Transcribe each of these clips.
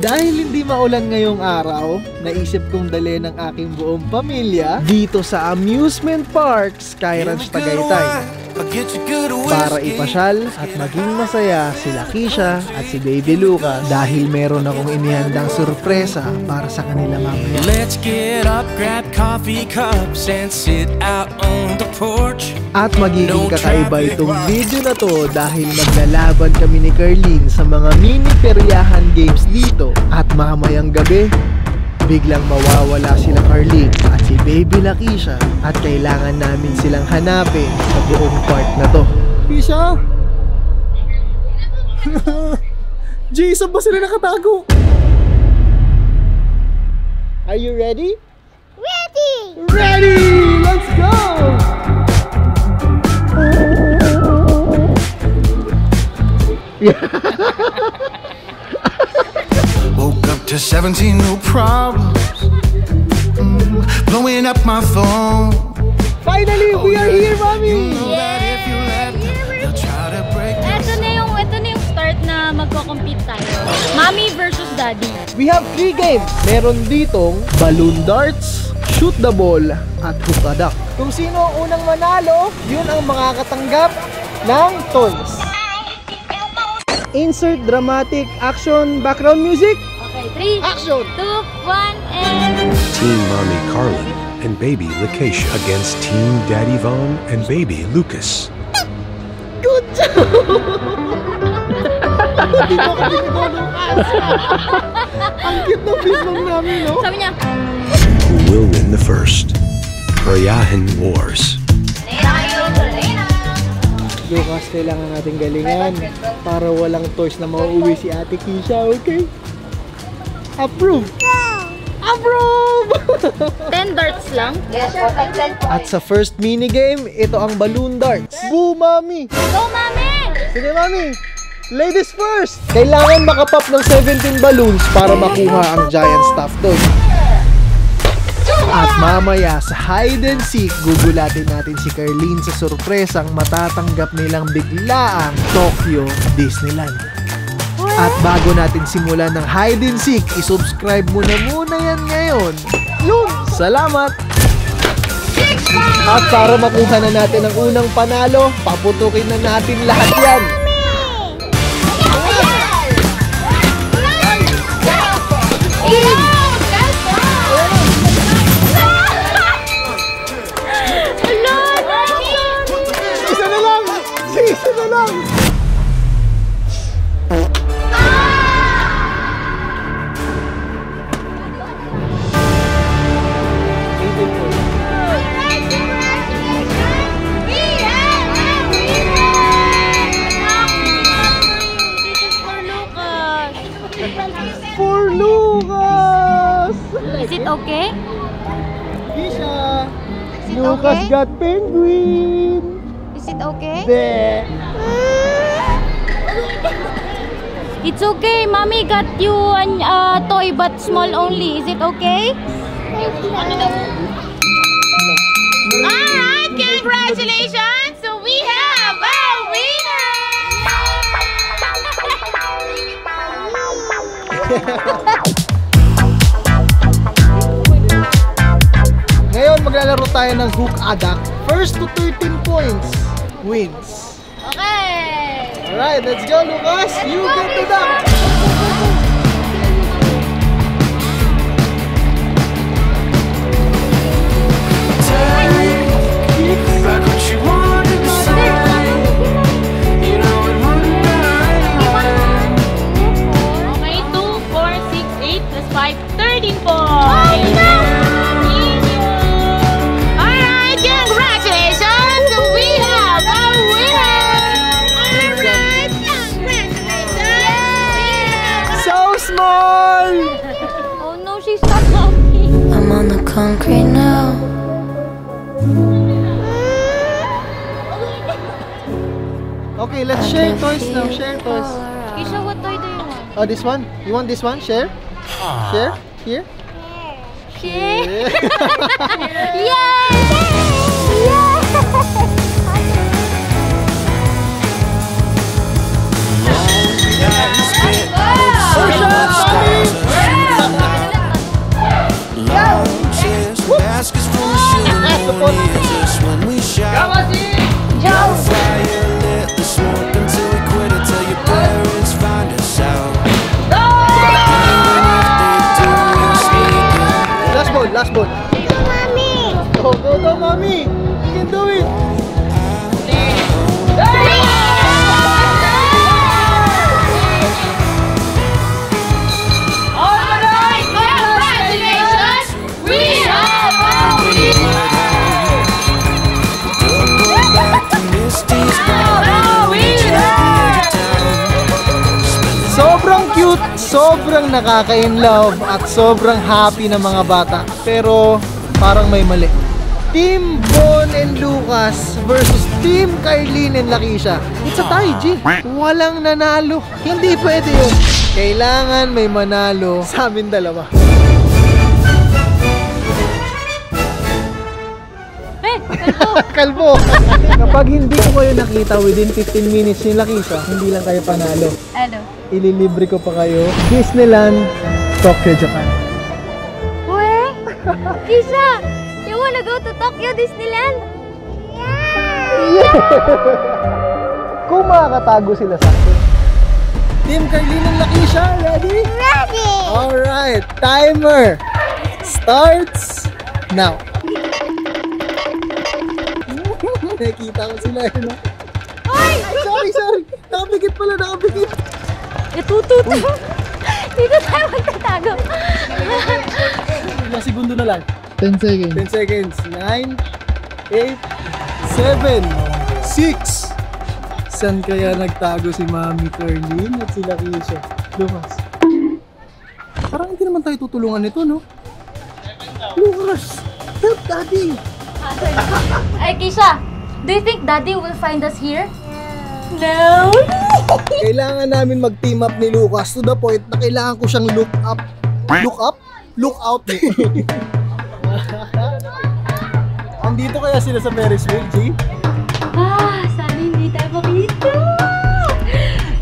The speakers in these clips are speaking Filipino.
Dahil hindi maulan ngayong araw, naisip kong dalhin ang aking buong pamilya dito sa amusement park Skyranch Tagaytay para ipasyal at maging masaya sila Kisha at si Baby Luca dahil meron akong inihandang sorpresa para sa kanila mamaya. Let's get up, grab coffee cups and sit out on the porch. At magiging kakaiba itong video na to dahil maglalaban kami ni Carlene sa mga mini peryahan games dito. At mamayang gabi, biglang mawawala sila Carlene at si Baby Lakisha at kailangan namin silang hanapin sa buong park na to. Kisha! Jason ba sila nakatago? Are you ready? Ready! Ready! Let's go! Woke up to 17 new problems, blowing up my phone. Finally, we are here, Mommy! Ito na yung start na magko-compete tayo. Mommy versus Daddy. We have 3 games. Meron ditong balloon darts, shoot the ball, at hook a duck. Kung sino ang unang manalo, yun ang makakatanggap ng toys. Insert dramatic action background music. Okay, 3, Action! 2, 1, and... Team Mommy Carlin and Baby Lakisha against Team Daddy Von and Baby Lucas. Good job! Hindi ko kasi ang cute ng face lang namin, no? Sabi niya, Who will win the first? Peryahan Wars. Lucas, kailangan natin galingan para walang toys na mauuwi si Ate Kisha, okay? Approve! Approve! 10 darts lang. At sa first minigame, ito ang balloon darts. Boo, Mommy! Go, Mommy! Sige, Mommy! Ladies first! Kailangan makapop ng 17 balloons para makuha ang giant stuffed toy. At mamaya sa hide and seek, gugulatin natin si Carlene sa sorpresang matatanggap nilang biglaang Tokyo Disneyland. At bago natin simulan ng hide and seek, isubscribe mo na muna yan ngayon. Yun! Salamat! At para makuha na natin ang unang panalo, paputukin na natin lahat yan. Isa na lang! For Lucas! Is it okay? Kisha! Is it Lucas okay? got penguin! Is it okay? It's okay. Mommy got you a toy but small only. Is it okay? Alright, congratulations! So we have a winner! Ngayon maglalaro tayo ng hook a duck. First to 13 points wins. Okay! Alright, let's go, Lucas! You get the duck! Back what you wanted to say. You know it wouldn't matter. Okay, 2, 4, 6, 8 plus 5, 13 points! Alright, congratulations! We have a winner! Alright, congratulations! So small! Oh no, she's not happy. I'm on the concrete now. Okay, let's share toys now. Share toys. Kisha, what toy do you want? Oh, this one? You want this one? Share? Share? Here? Share! Yeah. Yay! Push up, mommy! sobrang nakaka-inlove at sobrang happy ng mga bata. Pero parang may mali. Team Bon and Lucas versus Team Carlene and Lakeisha. It's a tie, G. Walang nanalo. Hindi pwede yun. Kailangan may manalo sa amin dalawa. Kalbo! Kapag hindi ko kayo nakita within 15 minutes ni Lakeisha, hindi lang kayo panalo. Ano? Ililibre ko pa kayo Disneyland, Tokyo, Japan. Uwe! Kisha! You wanna go to Tokyo Disneyland? Kung makakatago sila sa akin. Team Carlene and Lakeisha, ready? Ready! Alright, timer starts now. Nakikita ko sila yun. Ay! Sorry! Nakabigit pala, nakabigit. Itututo! Dito tayo magtatago. Ilang segundo na lang. 10 seconds. 10 seconds. 9, 8, 7, 6. Saan kaya nagtago si Mami Carlene at si Lakeisha? Lucas. Parang hindi naman tayo tutulungan nito, no? Lucas! Help Daddy! Ay, Kisha! Do you think Daddy will find us here? No! Kailangan namin mag-team up ni Lucas to the point na kailangan ko siyang look up? Look out. Andito kaya sila sa Ferris wheel, G? Sana hindi tayo makita.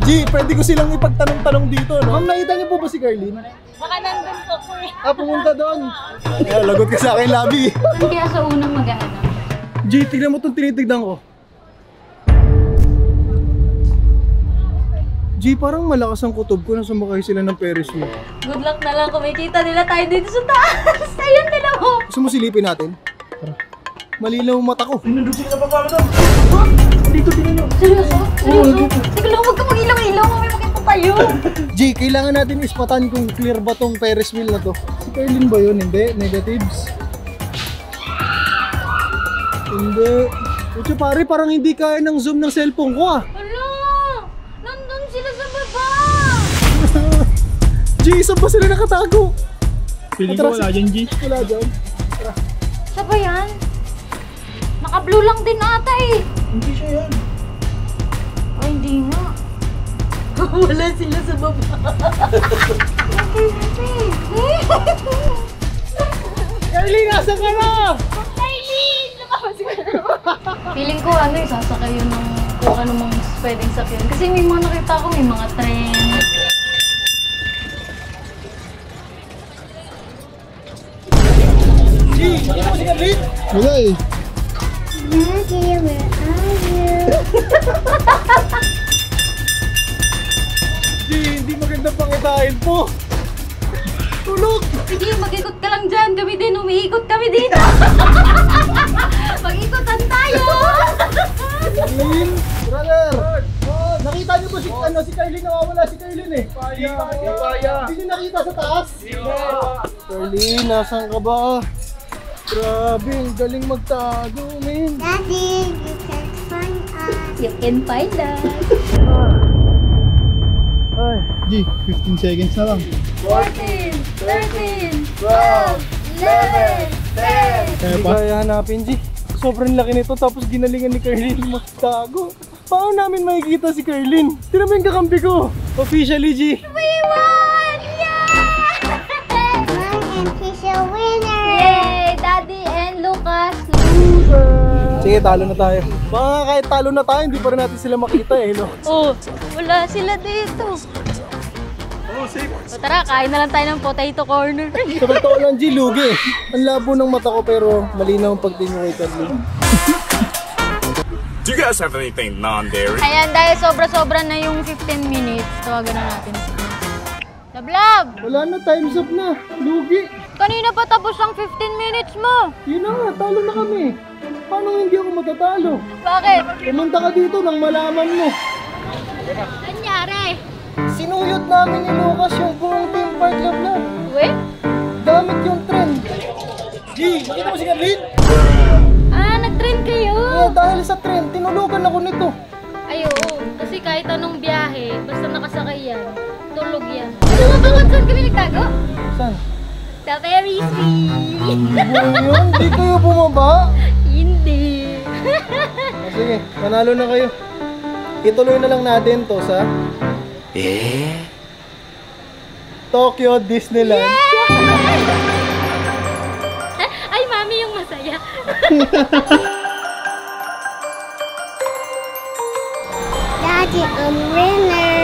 G, pwede ko silang ipagtanong-tanong dito, no? Ma'am, nakita niyo po ba si Carlene? Baka nandun po po eh. Pumunta doon. Lagot ka sa akin, Labi. Kaya sa unang maghahanap. G, tignan mo itong tinitignan ko. G, parang malakas ang kutob ko na sumakay sila ng Ferris wheel. Good luck na lang kung makita nila tayo dito sa taas. Ayun nila mo. Gusto mo silipin natin? Tara. Malinaw ang mata ko. Seryoso? Sige lang, huwag ka mag-ilaw-ilaw. May makita tayo. G, kailangan natin ispatan kung clear ba tong Ferris wheel na to. Si Carlene ba yun? Hindi. Negatives. Hindi. Ucho pare, parang hindi kaya ng zoom ng cellphone ko ah. Hala! Nandun sila sa baba! G, saan ba sila nakatago? Feeling ko wala dyan, G. Wala dyan. Sa ba yan? Naka-blue lang din ata eh. Hindi siya yan. Ay, hindi nga. Wala sila sa baba. Carlene, nasa ka na? Feeling ko ano eh, sasakay yun ng kung ano mang pwedeng sakyan. Kasi may mga nakita ko, may mga tren. G, nakita mo si Carlene? Wala eh. Daddy, where are you? G, hindi maganda pangitain po. Tulog! Sige, mag-ikot ka lang dyan. Kami din, umiikot kami dito. Mag-ikotan tayo. Carlene, brother! Nakita niyo ba si Carlene? Nawawala si Carlene eh. Hindi niyo nakita sa taas? Carlene, nasan ka ba? Grabe, ang galing magtago, men. Daddy, you can find us. You can find us. Ay, G, 15 seconds na lang. 14, 13, 12, 11, 10. hindi kaya hanapin, G. Sobrang laki nito tapos ginalingan ni Carlene magtago. Paano namin makikita si Carlene? Tignan mo yung kakampi ko. Officially, G. We won! Yeah! Mom and Kisha winner. Yay! Daddy and Lucas loser. Sige, talo na tayo. Baka kahit talo na tayo, hindi pa rin natin sila makita eh, no? Oh, wala sila dito. O tara, kain na lang tayo ng potato corner. Sa totoo lang, G, lugi eh. Ang labo ng mata ko pero malinaw ang pagtingin ko kay Carlene. Do you guys have anything non-dairy? Ayan, dahil sobra-sobra na yung 15 minutes, tawagan na natin si Lablab! Wala na, time's up na. Lugi. Kanina pa tapos ang 15 minutes mo. Yun na nga, talo na kami. Paano hindi ako matatalo? Bakit? Pumunta ka dito nang malaman mo. Nangyari? Sinuyot namin ni Lucas yung buong team park, Lablab. Uwe? Gamit yung trend. G, nakita mo si Carlene? Ah, nag-trend kayo. Dahil sa trend, tinulugan ako nito. Ay, oo. Kasi kahit anong biyahe, basta nakasakay yan, tulog yan. Ano nga Saan kami nagtago? Saan? Sa Ferris wheel. Yun, di kayo bumaba. Hindi. Sige, panalo na kayo. Ituloy na lang natin to sa Tokyo Disneyland. Ay, mami yung masaya. Daddy, I'm winner.